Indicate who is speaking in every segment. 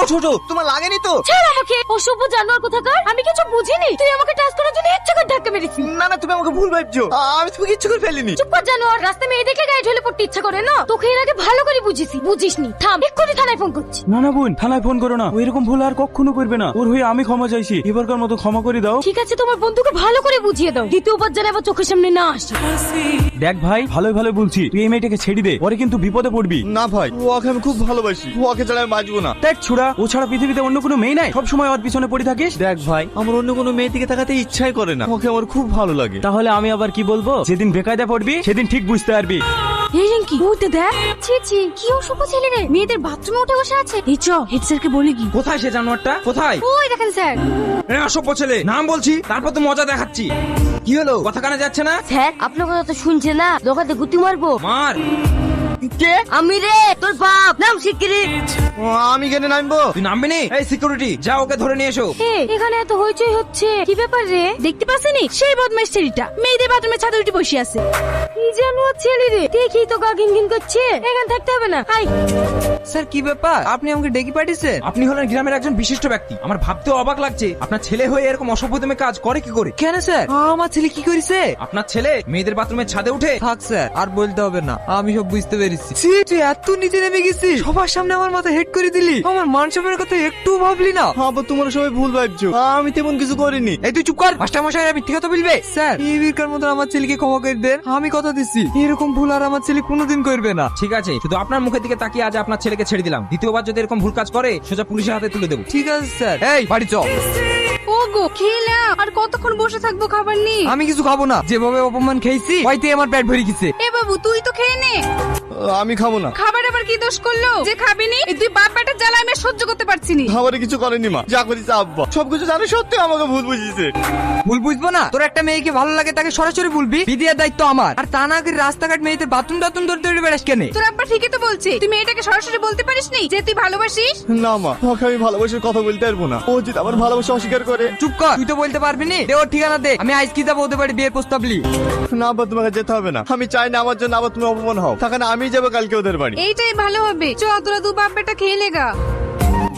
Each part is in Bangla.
Speaker 1: ওঠো ওঠো, তোমার লাগেনি তো?
Speaker 2: ছাড় আমাকে, অসভ্য জানোয়ার কোথাকার। আমি কিছু বুঝিনি, তুই আমাকে টাচ করার জন্য ইচ্ছা করে ধাক্কা মেরেছিস।
Speaker 1: না না, তুমি আমাকে ভুল ভাবছো, আমি তোমাকে ইচ্ছে করে ফেলিনি।
Speaker 2: চুপ কর জানোয়ার, রাস্তায় মেয়ে দেখলে গায়ে ঢলে পড়তে ইচ্ছা করে না? তোকে এর আগে ভালো করে বুঝিসনি। থাম, এক্ষুনি থানায় ফোন করছি।
Speaker 3: না না বোন, থানায় ফোন করো না, ও এরকম ভুল আর কখনো করবে না। ওর হয়ে আমি ক্ষমা চাইছি, এবারকার মতো ক্ষমা করে দাও।
Speaker 2: ঠিক আছে, তোমার বন্ধুকে ভালো করে বুঝিয়ে দাও, দ্বিতীয়বার যেন আবার চোখের সামনে না আসে।
Speaker 3: দেখ ভাই, ভালোই ভালো বলছি, তুই এই মেয়েটাকে ছেড়ে দে, পরে কিন্তু বিপদে পড়বি।
Speaker 1: না ভাই, ওকে আমি খুব ভালোবাসি, ওকে ছাড়া আমি বাঁচবো না।
Speaker 3: দেখ ছোড়া, ও ছাড়া পৃথিবীতে অন্য কোনো মেয়ে নাই, সব সময় ওর পিছনে পড়ে থাকিস।
Speaker 1: দেখ ভাই, আমার অন্য কোনো মেয়ের দিকে তাকাতে ইচ্ছাই করে না, ওকে আমার খুব ভালো লাগে।
Speaker 3: তাহলে আমি আবার কি বলবো? যেদিন বেকায়দা পড়বি সেদিন ঠিক বুঝতে পারবি।
Speaker 2: এই রিঙ্কি, বলতে দেখ। ছি, কি অসভ্য ছেলে রে, মেয়েদের বাথরুমে উঠে বসে আছে। এই চ, হেড স্যারকে বলে কি।
Speaker 4: কোথায় সে জানোয়ারটা? কোথায়?
Speaker 2: ওই দেখেন স্যার।
Speaker 4: অসভ্য ছেলে, নাম বলছি, তারপর তো মজা দেখাচ্ছি। কি হলো, কথা কানে যাচ্ছে না?
Speaker 2: স্যার, আপনার কথা তো শুনছে না, দোকানে গুতি মারবো।
Speaker 4: মার।
Speaker 1: কে?
Speaker 2: আমি রে, তোর বাপ। নাম শিগগিরি।
Speaker 1: আমি কেন নামবো?
Speaker 4: তুই নামবি নি? এই সিকিউরিটি, যা ওকে ধরে নিয়ে এসো।
Speaker 2: এখানে এত হইচই হচ্ছে, কি ব্যাপার রে? দেখতে পাচ্ছেনি সেই বদমাইশ ছেলেটা মেয়েদের বাথরুমে ছাদে উঠে বসে আছে। কি জানোয়ার ছেলে রে, দেখি তো গা ঘিন করছে। এখানে থাকতে হবে না। হাই
Speaker 5: স্যার, কি ব্যাপার? আপনি আমাকে ডেকে পাঠিয়েছেন?
Speaker 4: আপনি হলেন গ্রামের একজন বিশিষ্ট ব্যক্তি, আমার ভাবতেও অবাক লাগছে আপনার ছেলে হয়ে এরকম অসভ্যতমে কাজ করে কি করে।
Speaker 5: কেন স্যার, আমার ছেলে কি করেছে?
Speaker 4: আপনার ছেলে মেয়েদের বাথরুমের ছাদে উঠে।
Speaker 5: থাক স্যার, আর বলতে হবে না, আমি সব বুঝতে পেরেছি। ছি, তুই এত নিচে নেমে গেছিস, সবার সামনে আমার মাথা হেড করে দিলি। আমার মান সম্মানের কথা একটু ভাবলি না?
Speaker 1: আবার তোমরা সবাই ভুল ভাবছো, আমি তেমন কিছু করিনি।
Speaker 5: এই তুই চুপ কর, মাস্টার মশাই মিথ্যে কথা বলবে। স্যার, এই বিরকার মতো আমার ছেলেকে ক্ষমা করে দেন, আমি কথা দিচ্ছি এরকম ভুল আর আমার ছেলে কোনোদিন করবে না।
Speaker 4: ঠিক আছে, শুধু আপনার মুখের দিকে তাকিয়ে আজ আপনার ছেলেকে ছেড়ে দিলাম, দ্বিতীয়বার যদি এরকম ভুল কাজ করে সোজা পুলিশের হাতে তুলে দেবো।
Speaker 5: ঠিক আছে স্যার, এই বাড়ি চল।
Speaker 2: ওগো, খেলাম আর কতক্ষণ বসে থাকবো, খাবার নেই।
Speaker 5: আমি কিছু খাবো না, যেভাবে অপমান খেয়েছি হয়তো আমার পেট ভরে গেছে।
Speaker 2: এ বাবু, তুই তো খেয়ে নে।
Speaker 1: আমি খাবো না।
Speaker 2: খাবার আবার কি দোষ করলো যে খাবিনি? এই তুই বাপ বেটার জ্বালা আমি আর সহ্য করতে পারছি না।
Speaker 1: আমারে কিছু করেনি মা, যা করেছে আব্বা, সবকিছু জানি সত্যি আমাকে ভুল বুঝিয়েছে।
Speaker 5: ভুল বুঝবো না? তোর একটা মেয়েকে ভালো লাগে তাকে সরাসরি বলবি, বিদিয়ার দায়িত্ব আমার। আর তা না করে রাস্তাঘাট মেয়েদের বাথরুম ধরে বেড়াস কেন?
Speaker 2: তোর আব্বা ঠিকই তো বলছে, তুই মেয়েটাকে সরাসরি বলতে পারিসনি যে তুই ভালোবাসিস।
Speaker 1: না মা, ওকে আমি ভালোবাসার কথা বলতে পারবো না, ও যদি আমার ভালোবাসা অস্বীকার করে।
Speaker 5: চুপ কর, তুই তো বলতে পারবি নি। দে ওর ঠিকানা দে, আমি আজ কি যাবো ওদের বাড়ি বিয়ের প্রস্তাব লি।
Speaker 1: না আব্বা, তোমাকে যেতে হবে না, আমি চাই না আমার জন্য আবার তুমি অপমান হও, তখন আমি যাবো কালকে ওদের বাড়ি।
Speaker 2: এইটাই ভালো হবে, চ তোরা দু বাপ বেটা খেয়ে লেগা।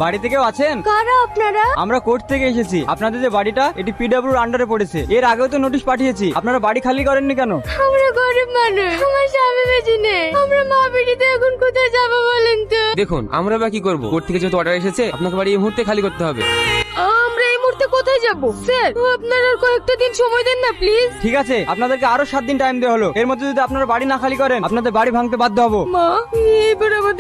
Speaker 3: বাড়িতে কেউ আছেন?
Speaker 2: কারা আপনারা?
Speaker 3: আমরা কোর্ট থেকে এসেছি। আপনাদের যে বাড়িটা, এটি পিডব্লিউর আন্ডারে পড়েছে। এর আগেও তো নোটিশ পাঠিয়েছি, আপনারা বাড়ি খালি করেননি কেন?
Speaker 2: আমরা গরিব মানুষ, আমার স্বামী বেঁচে নেই, আমরা মা বেটিতে এখন কোথায় যাবো বলেন তো?
Speaker 6: দেখুন, আমরা বা কি করবো, কোর্ট থেকে যেহেতু অর্ডার এসেছে আপনাকে বাড়ি এই মুহূর্তে খালি করতে হবে।
Speaker 2: আমরা এই মুহূর্তে কোথায় যাবো স্যার? আপনারা আর কয়েকটা দিন সময় দেন না প্লিজ।
Speaker 3: ঠিক আছে, আপনাদেরকে আরো 7 দিন টাইম দেওয়া হলো, এর মধ্যে যদি আপনারা বাড়ি না খালি করেন আপনাদের বাড়ি ভাঙতে বাধ্য হবো।
Speaker 2: মা, এবার আমাদের